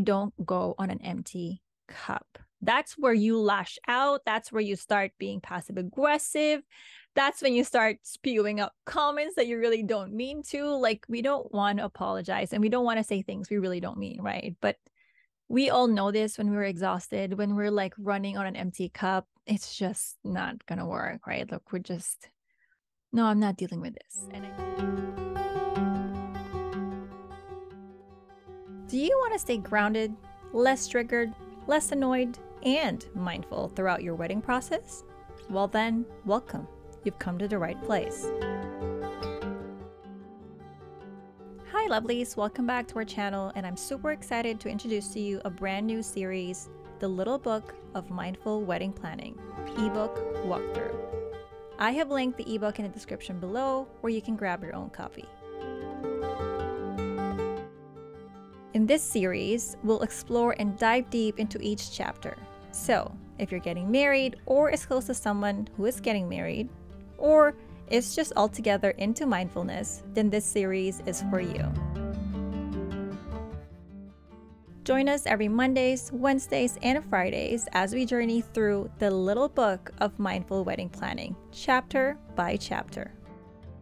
Don't go on an empty cup. That's where you lash out. That's where you start being passive aggressive. That's when you start spewing out comments that you really don't mean to. Like, we don't want to apologize and we don't want to say things we really don't mean, right? But we all know this when we're exhausted, when we're like running on an empty cup. It's just not going to work, right? Look, no, I'm not dealing with this. Do you want to stay grounded, less triggered, less annoyed, and mindful throughout your wedding process? Well then, welcome. You've come to the right place. Hi lovelies, welcome back to our channel, and I'm super excited to introduce to you a brand new series, The Little Book of Mindful Wedding Planning, Ebook Walkthrough. I have linked the ebook in the description below where you can grab your own copy. In this series, we'll explore and dive deep into each chapter. So, if you're getting married or is close to someone who is getting married, or is just altogether into mindfulness, then this series is for you. Join us every Mondays, Wednesdays, and Fridays as we journey through the little book of mindful wedding planning, chapter by chapter.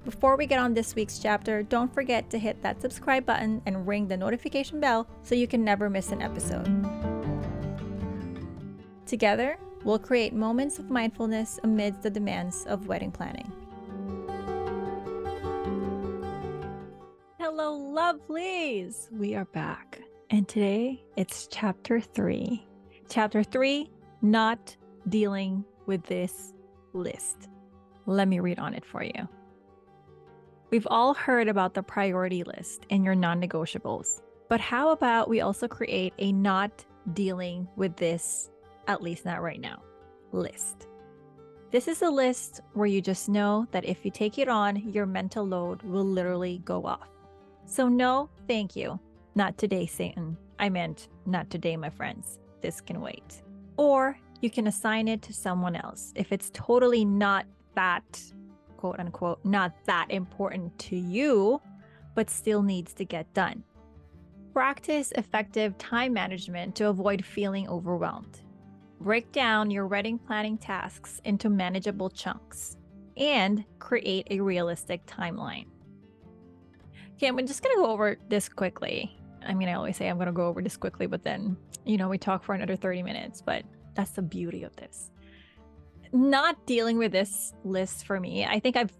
Before we get on this week's chapter, don't forget to hit that subscribe button and ring the notification bell so you can never miss an episode. Together, we'll create moments of mindfulness amidst the demands of wedding planning. Hello, lovelies! We are back. And today, it's chapter 3. Chapter 3, not dealing with this list. Let me read on it for you. We've all heard about the priority list and your non-negotiables. But how about we also create a not dealing with this, at least not right now, list. This is a list where you just know that if you take it on, your mental load will literally go off. So no, thank you. Not today, Satan. I meant not today, my friends. This can wait. Or you can assign it to someone else if it's totally not that, quote unquote, not that important to you, but still needs to get done. Practice effective time management to avoid feeling overwhelmed. Break down your wedding planning tasks into manageable chunks and create a realistic timeline. Okay, I'm just going to go over this quickly. I mean, I always say I'm going to go over this quickly, but then, we talk for another 30 minutes, but that's the beauty of this. Not dealing with this list for me, I think I've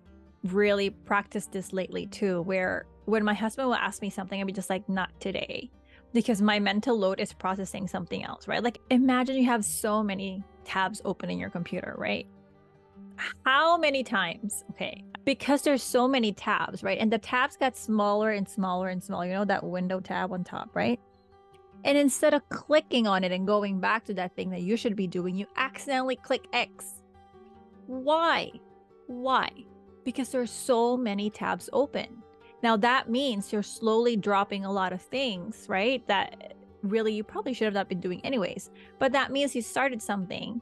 really practiced this lately too, where when my husband will ask me something, I'll be just like, not today, because my mental load is processing something else, right? Like, imagine you have so many tabs open in your computer, right? How many times, okay, because there's so many tabs, right? And the tabs got smaller and smaller and smaller, that window tab on top, right? And instead of clicking on it and going back to that thing that you should be doing, you accidentally click X. Why? Because there's so many tabs open. Now that means you're slowly dropping a lot of things, right? That really you probably should have not been doing anyways. But that means you started something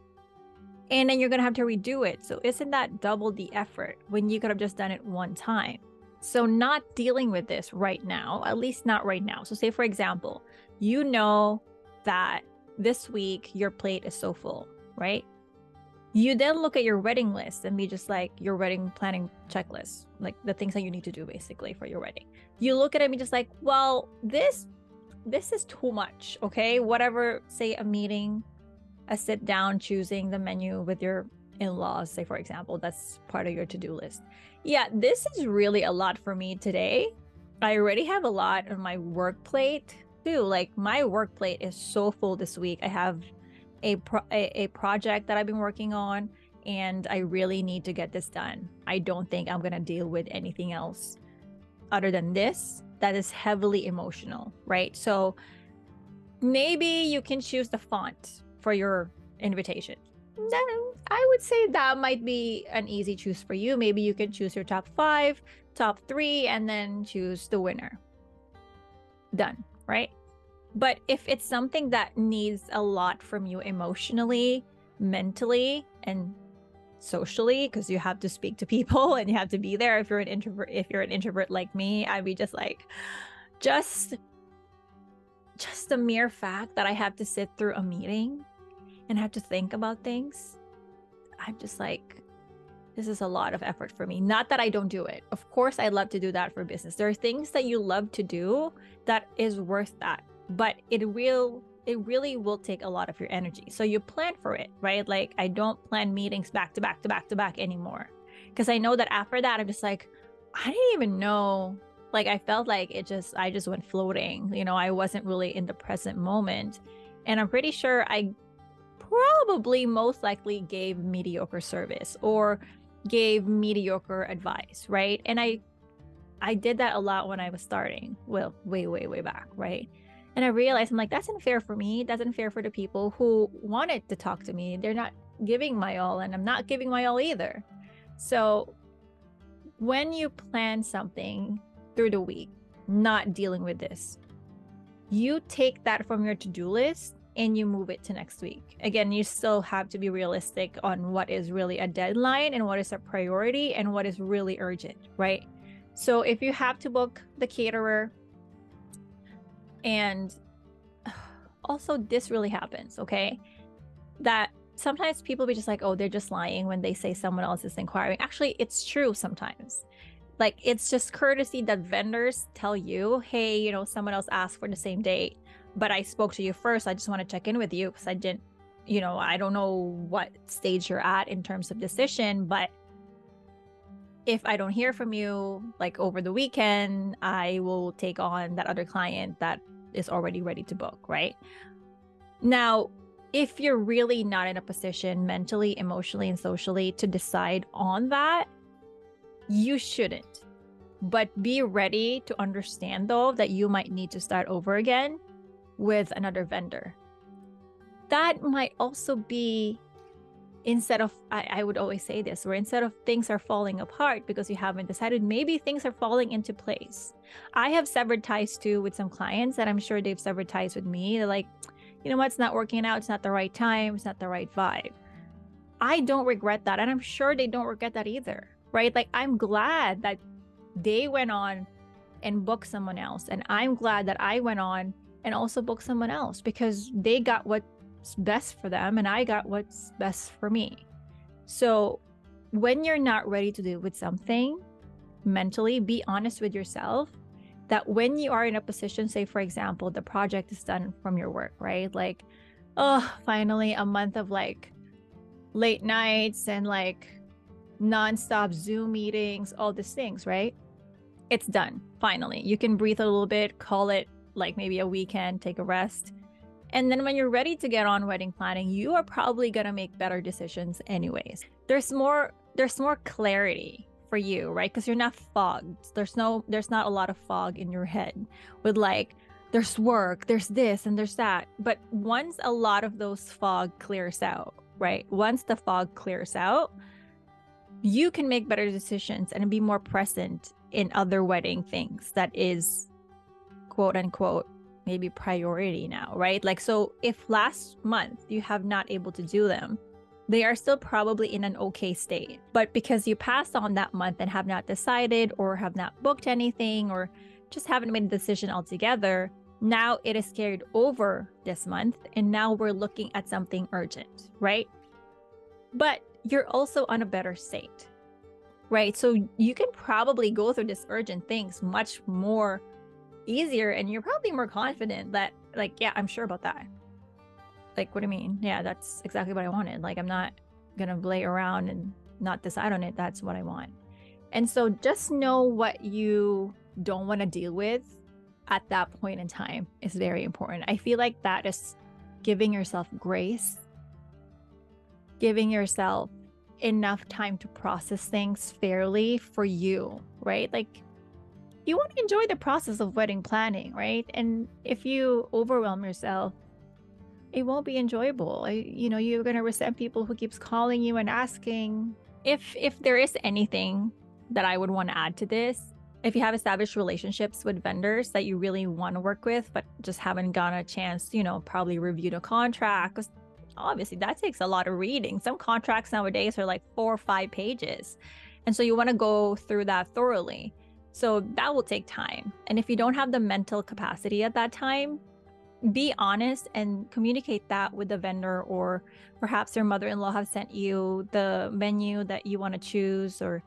and then you're going to have to redo it. So isn't that double the effort when you could have just done it one time? So not dealing with this right now, at least not right now. So say, for example, you know that this week your plate is so full, right? You then look at your wedding list and be just like your wedding planning checklist, like the things that you need to do basically for your wedding. You look at it and be just like, well, this is too much, okay? Whatever, say a meeting, a sit down, choosing the menu with your in-laws, say for example, that's part of your to-do list. Yeah, this is really a lot for me today. I already have a lot on my work plate too. Like my work plate is so full this week. I have a project that I've been working on and I really need to get this done. I don't think I'm gonna deal with anything else other than this that is heavily emotional, right? So maybe you can choose the font for your invitation. Then I would say that might be an easy choose for you. Maybe you can choose your top 5, top 3, and then choose the winner. Done, right? But if it's something that needs a lot from you emotionally, mentally, and socially, because you have to speak to people and you have to be there. If you're an introvert like me, I'd be just like, just just the mere fact that I have to sit through a meeting and have to think about things, I'm just like, this is a lot of effort for me. Not that I don't do it. Of course, I love to do that for business. There are things that you love to do that is worth that, but it really will take a lot of your energy. So you plan for it, right? Like I don't plan meetings back to back to back to back anymore, because I know that after that, I'm just like, I didn't even know. Like I felt like I just went floating. You know, I wasn't really in the present moment. And I'm pretty sure I probably most likely gave mediocre service or gave mediocre advice, right? And I did that a lot when I was starting, well, way back, right? And I realized I'm like, that's unfair for me. That's unfair for the people who wanted to talk to me. They're not giving my all, and I'm not giving my all either. So when you plan something through the week, not dealing with this, you take that from your to-do list and you move it to next week. Again, you still have to be realistic on what is really a deadline and what is a priority and what is really urgent, right? So if you have to book the caterer, and also this really happens, okay? That sometimes people be just like, oh, they're just lying when they say someone else is inquiring. Actually, it's true sometimes. Like it's just courtesy that vendors tell you, hey, you know, someone else asked for the same date, but I spoke to you first. I just want to check in with you because I didn't, you know, I don't know what stage you're at in terms of decision, but if I don't hear from you like over the weekend, I will take on that other client that is already ready to book, right? Now, if you're really not in a position mentally, emotionally, and socially to decide on that, you shouldn't. But be ready to understand though that you might need to start over again with another vendor. That might also be, instead of, I would always say this, where instead of things are falling apart because you haven't decided, maybe things are falling into place. I have severed ties too with some clients, and I'm sure they've severed ties with me. They're like, you know what, it's not working out. It's not the right time. It's not the right vibe. I don't regret that. And I'm sure they don't regret that either, right? Like I'm glad that they went on and booked someone else. And I'm glad that I went on and also booked someone else, because they got what's best for them and I got what's best for me. So when you're not ready to do with something mentally, be honest with yourself that when you are in a position, say for example, the project is done from your work, right? Like, oh, finally a month of like late nights and like nonstop Zoom meetings, all these things, right? It's done. Finally, you can breathe a little bit, call it like maybe a weekend, take a rest. And then when you're ready to get on wedding planning, you are probably going to make better decisions anyways. There's more clarity for you, right? Because you're not fogged. There's not a lot of fog in your head with like, there's work, there's this and there's that. But once a lot of those fog clears out, right? Once the fog clears out, you can make better decisions and be more present in other wedding things that is quote unquote maybe priority now, right? Like, so if last month you have not able to do them, they are still probably in an okay state. But because you passed on that month and have not decided or have not booked anything or just haven't made a decision altogether, now it is carried over this month and now we're looking at something urgent, right? But you're also on a better state, right? So you can probably go through these urgent things much more easier, and you're probably more confident that like, yeah, I'm sure about that. Like, what do you mean? Yeah, that's exactly what I wanted. Like, I'm not gonna lay around and not decide on it. That's what I want. And so just know what you don't want to deal with at that point in time is very important. I feel like that is giving yourself grace, giving yourself enough time to process things fairly for you, right? Like, you want to enjoy the process of wedding planning, right? And if you overwhelm yourself, it won't be enjoyable. You're going to resent people who keeps calling you and asking. If there is anything that I would want to add to this, if you have established relationships with vendors that you really want to work with, but just haven't gotten a chance, probably review the contract, because obviously that takes a lot of reading. Some contracts nowadays are like 4 or 5 pages. And so you want to go through that thoroughly. So that will take time. And if you don't have the mental capacity at that time, be honest and communicate that with the vendor, or perhaps your mother-in-law have sent you the menu that you want to choose, or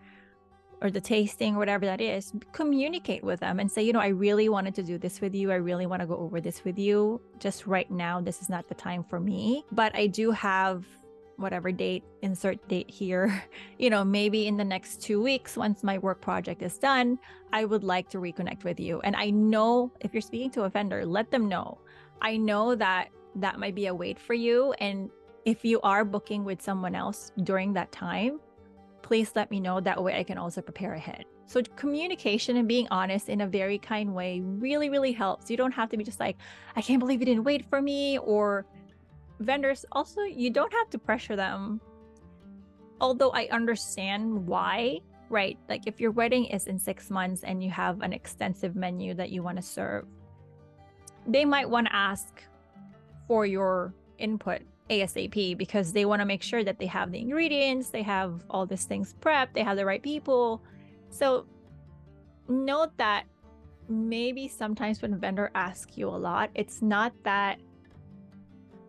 the tasting, whatever that is. Communicate with them and say, I really wanted to do this with you. I really want to go over this with you. Just right now, this is not the time for me, but I do have whatever date, insert date here, maybe in the next 2 weeks, once my work project is done, I would like to reconnect with you. And I know if you're speaking to a vendor, let them know. I know that that might be a wait for you. And if you are booking with someone else during that time, please let me know. That way I can also prepare ahead. So communication and being honest in a very kind way really, really helps. You don't have to be just like, I can't believe you didn't wait for me. Or vendors also, you don't have to pressure them. Although I understand why, right? Like if your wedding is in 6 months and you have an extensive menu that you want to serve, they might want to ask for your input ASAP, because they want to make sure that they have the ingredients, they have all these things prepped, they have the right people. So note that maybe sometimes when a vendor asks you a lot, it's not that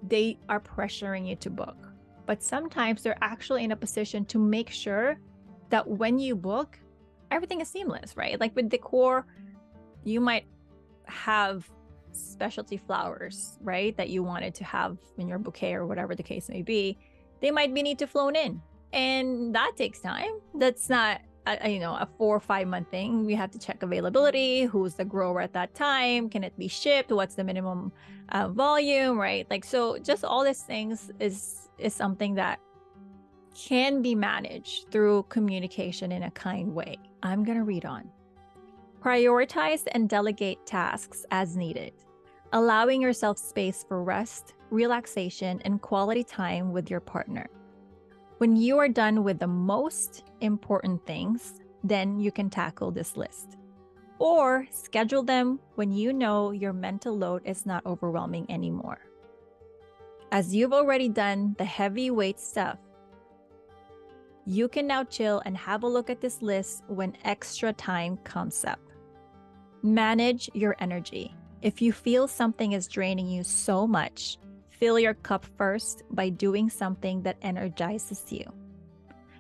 they are pressuring you to book, but sometimes they're actually in a position to make sure that when you book, everything is seamless, right? Like with decor, you might have specialty flowers, right, that you wanted to have in your bouquet or whatever the case may be. They might be need to flown in, and that takes time. That's not a 4 or 5 month thing. We have to check availability, who's the grower at that time, can it be shipped, what's the minimum volume, right? Like, so just all these things is something that can be managed through communication in a kind way. I'm gonna read on. Prioritize and delegate tasks as needed, allowing yourself space for rest, relaxation, and quality time with your partner. When you are done with the most important things, then you can tackle this list. Or schedule them when you know your mental load is not overwhelming anymore. As you've already done the heavyweight stuff, you can now chill and have a look at this list when extra time comes up. Manage your energy. If you feel something is draining you so much, fill your cup first by doing something that energizes you.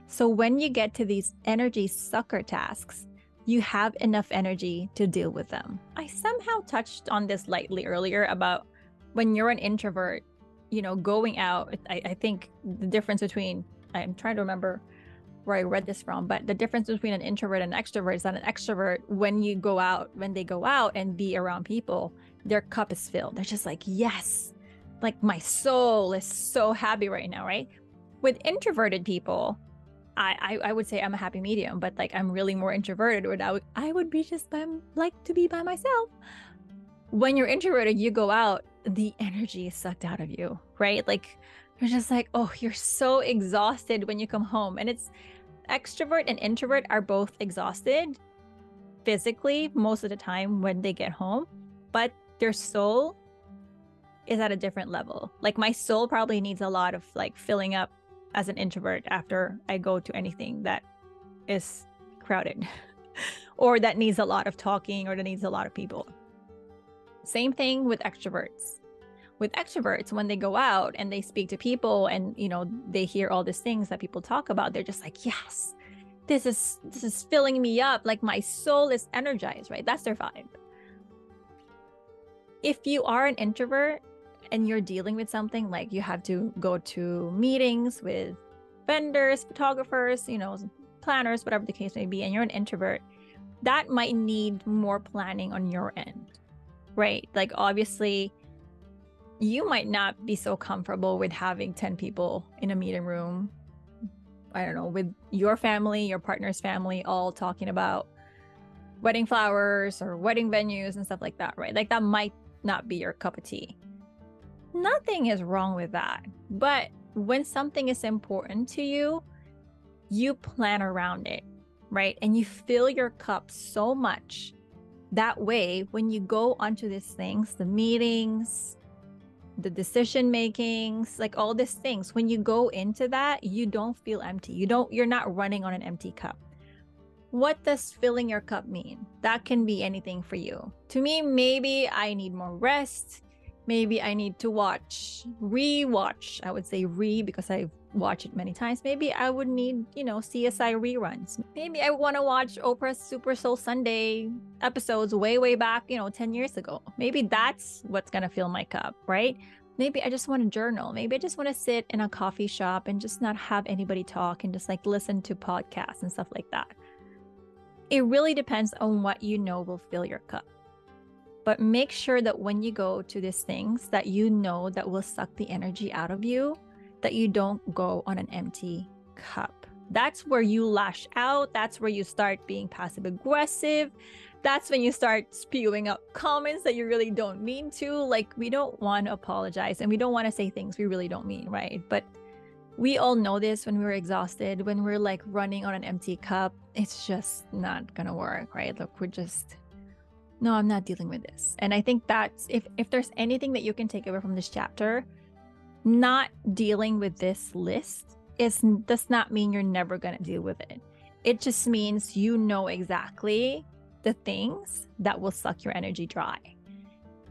So when you get to these energy sucker tasks, you have enough energy to deal with them. I somehow touched on this lightly earlier about when you're an introvert, going out. I think the difference between, I'm trying to remember where I read this from, but the difference between an introvert and an extrovert is that an extrovert, when they go out and be around people, their cup is filled. They're just like, yes, like my soul is so happy right now, right? With introverted people, I would say I'm a happy medium, but like I'm really more introverted, or I would be just like to be by myself. When you're introverted, you go out, the energy is sucked out of you, right? Like you're just like, oh, you're so exhausted when you come home. And it's extrovert and introvert are both exhausted physically most of the time when they get home, but their soul is at a different level. Like my soul probably needs a lot of like filling up as an introvert after I go to anything that is crowded or that needs a lot of talking or that needs a lot of people. Same thing with extroverts. With extroverts, when they go out and they speak to people and, they hear all these things that people talk about, they're just like, yes, this is filling me up. Like my soul is energized, right? That's their vibe. If you are an introvert and you're dealing with something like you have to go to meetings with vendors, photographers, planners, whatever the case may be, and you're an introvert, that might need more planning on your end, right? Like obviously, you might not be so comfortable with having 10 people in a meeting room, I don't know, with your family, your partner's family, all talking about wedding flowers or wedding venues and stuff like that, right? Like that might not be your cup of tea. Nothing is wrong with that. But when something is important to you, you plan around it, right? And you fill your cup so much. That way, when you go onto these things, the meetings, the decision makings, like all these things, when you go into that, you don't feel empty. You're not running on an empty cup. What does filling your cup mean? That can be anything for you. To me, maybe I need more rest. Maybe I need to rewatch. I would say because I've watched it many times. Maybe I would need, CSI reruns. Maybe I want to watch Oprah's Super Soul Sunday episodes way back, 10 years ago. Maybe that's what's going to fill my cup, right? Maybe I just want to journal. Maybe I just want to sit in a coffee shop and just not have anybody talk and just like listen to podcasts and stuff like that. It really depends on what you know will fill your cup. But make sure that when you go to these things that you know that will suck the energy out of you, that you don't go on an empty cup. That's where you lash out. That's where you start being passive aggressive. That's when you start spewing out comments that you really don't mean to. Like, we don't want to apologize and we don't want to say things we really don't mean, right? But we all know this when we're exhausted, when we're like running on an empty cup. It's just not going to work, right? Look, no, I'm not dealing with this. And I think that's, if there's anything that you can take away from this chapter, not dealing with this list does not mean you're never going to deal with it. It just means you know exactly the things that will suck your energy dry.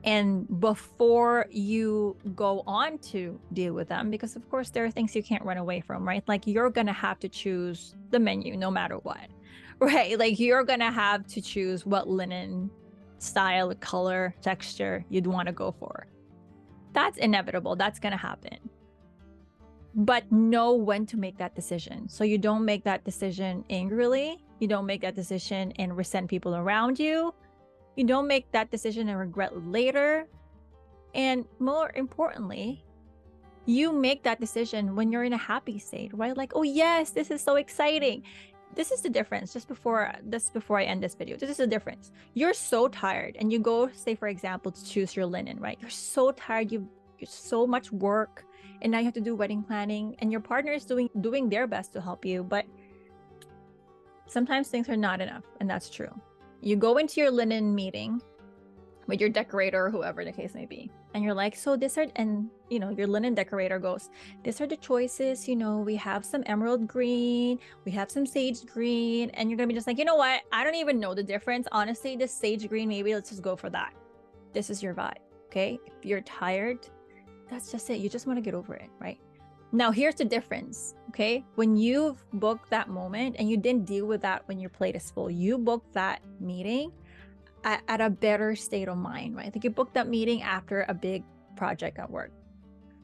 And before you go on to deal with them, because of course there are things you can't run away from, right? Like, you're going to have to choose the menu no matter what, right? Like, you're going to have to choose what linen style, color, texture you'd want to go for. That's inevitable. That's going to happen. But know when to make that decision. So you don't make that decision angrily. You don't make that decision and resent people around you. You don't make that decision and regret later. And more importantly, you make that decision when you're in a happy state, right? Like, oh yes, this is so exciting. This is the difference. Just before I end this video, this is the difference. You're so tired and you go, say for example, to choose your linen, right? You're so tired, you're so much work, and now you have to do wedding planning, and your partner is doing their best to help you, but sometimes things are not enough, and that's true. You go into your linen meeting with your decorator or whoever the case may be, and you're like, so this are, and your linen decorator goes, these are the choices, we have some emerald green, we have some sage green, and you're gonna be just like, you know what, I don't even know the difference, honestly. This sage green, maybe let's just go for that. This is your vibe. Okay, if you're tired, that's just it. You just want to get over it, right? Now here's the difference. Okay, when you've booked that moment and you didn't deal with that when your plate is full, you booked that meeting at a better state of mind, right? Like, you booked that meeting after a big project at work.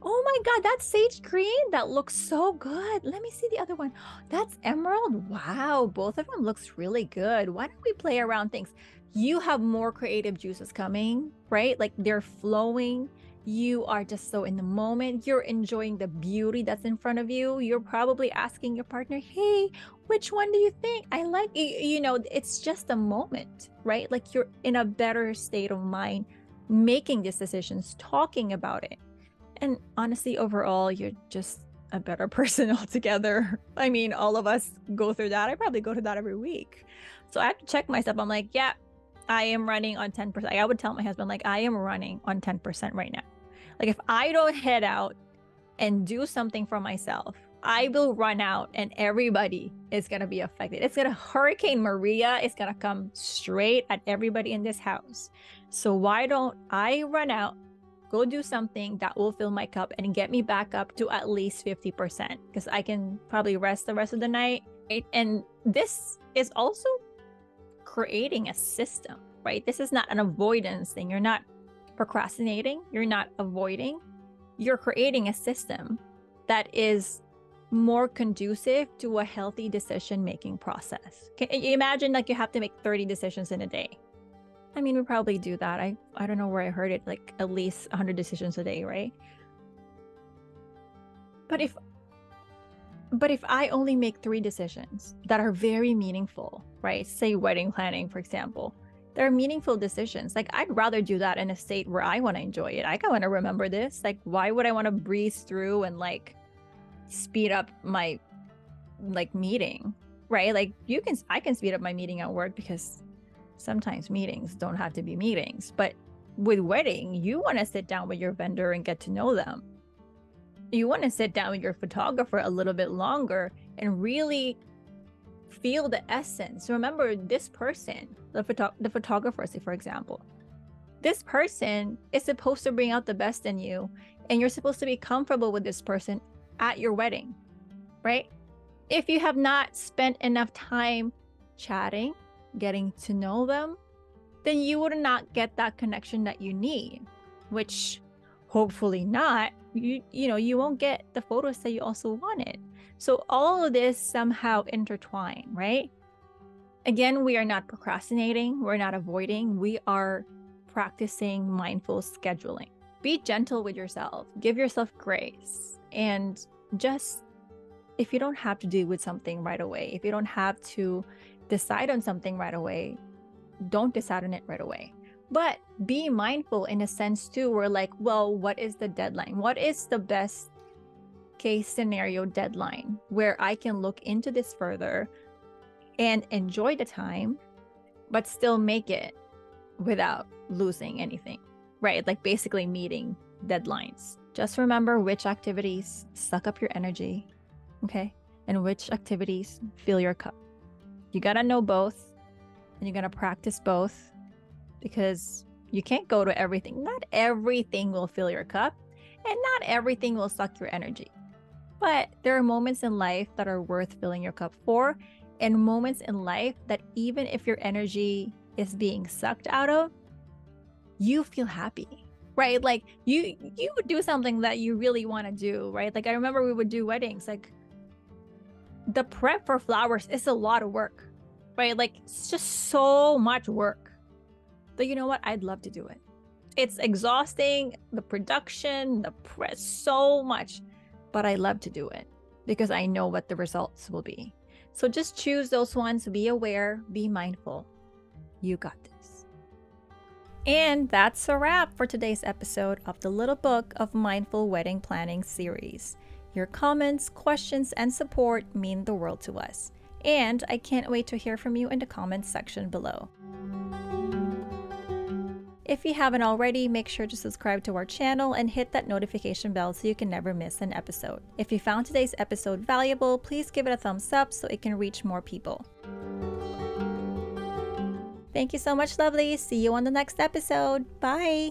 Oh my God, that's sage green. That looks so good. Let me see the other one. That's emerald. Wow, both of them looks really good. Why don't we play around things? You have more creative juices coming, right? Like, they're flowing. You are just so in the moment. You're enjoying the beauty that's in front of you. You're probably asking your partner, hey, which one do you think? I like, it's just a moment, right? Like, you're in a better state of mind making these decisions, talking about it. And honestly, overall, you're just a better person altogether. I mean, all of us go through that. I probably go through that every week. So I have to check myself. I'm like, yeah, I am running on 10%. I would tell my husband, like, I am running on 10% right now. Like, if I don't head out and do something for myself, I will run out and everybody is going to be affected. It's going to Hurricane Maria. It's going to come straight at everybody in this house. So why don't I run out, go do something that will fill my cup and get me back up to at least 50%, because I can probably rest the rest of the night. Right? And this is also creating a system, right? This is not an avoidance thing. You're not procrastinating. You're not avoiding. You're creating a system that is more conducive to a healthy decision-making process. Can you imagine, like, you have to make 30 decisions in a day? I mean, we probably do that. I don't know where I heard it, like at least 100 decisions a day, right? But if I only make 3 decisions that are very meaningful, right? Say wedding planning, for example. They're meaningful decisions. Like, I'd rather do that in a state where I want to enjoy it. I want to remember this. Like, why would I want to breeze through and like speed up my meeting, right? Like, I can speed up my meeting at work because sometimes meetings don't have to be meetings. But with wedding, you want to sit down with your vendor and get to know them. You want to sit down with your photographer a little bit longer and really feel the essence. Remember, this person, the photographer, say for example, This person is supposed to bring out the best in you, and you're supposed to be comfortable with this person at your wedding, right? If you have not spent enough time chatting, getting to know them, then you would not get that connection that you need, which hopefully not. You won't get the photos that you also wanted. So all of this somehow intertwine, right? Again, we are not procrastinating, we're not avoiding, we are practicing mindful scheduling. Be gentle with yourself, give yourself grace, and just, if you don't have to do with something right away, if you don't have to decide on something right away, don't decide on it right away. But be mindful in a sense too, where like, well, what is the deadline? What is the best case scenario deadline where I can look into this further and enjoy the time, but still make it without losing anything, right? Like basically meeting deadlines. Just remember which activities suck up your energy, okay? And which activities fill your cup. You gotta know both, and you gotta practice both, because you can't go to everything. Not everything will fill your cup, and not everything will suck your energy. But there are moments in life that are worth filling your cup for, and moments in life that even if your energy is being sucked out of, you feel happy, right? Like you would do something that you really want to do, right? Like I remember we would do weddings, like the prep for flowers is a lot of work, right? Like it's just so much work. But you know what? I'd love to do it. It's exhausting, the production, the press, so much, but I love to do it because I know what the results will be. So just choose those ones, be aware, be mindful. You got this. And that's a wrap for today's episode of the Little Book of Mindful Wedding Planning series. Your comments, questions, and support mean the world to us. And I can't wait to hear from you in the comments section below. If you haven't already, make sure to subscribe to our channel and hit that notification bell so you can never miss an episode. If you found today's episode valuable, please give it a thumbs up so it can reach more people. Thank you so much, lovelies. See you on the next episode. Bye.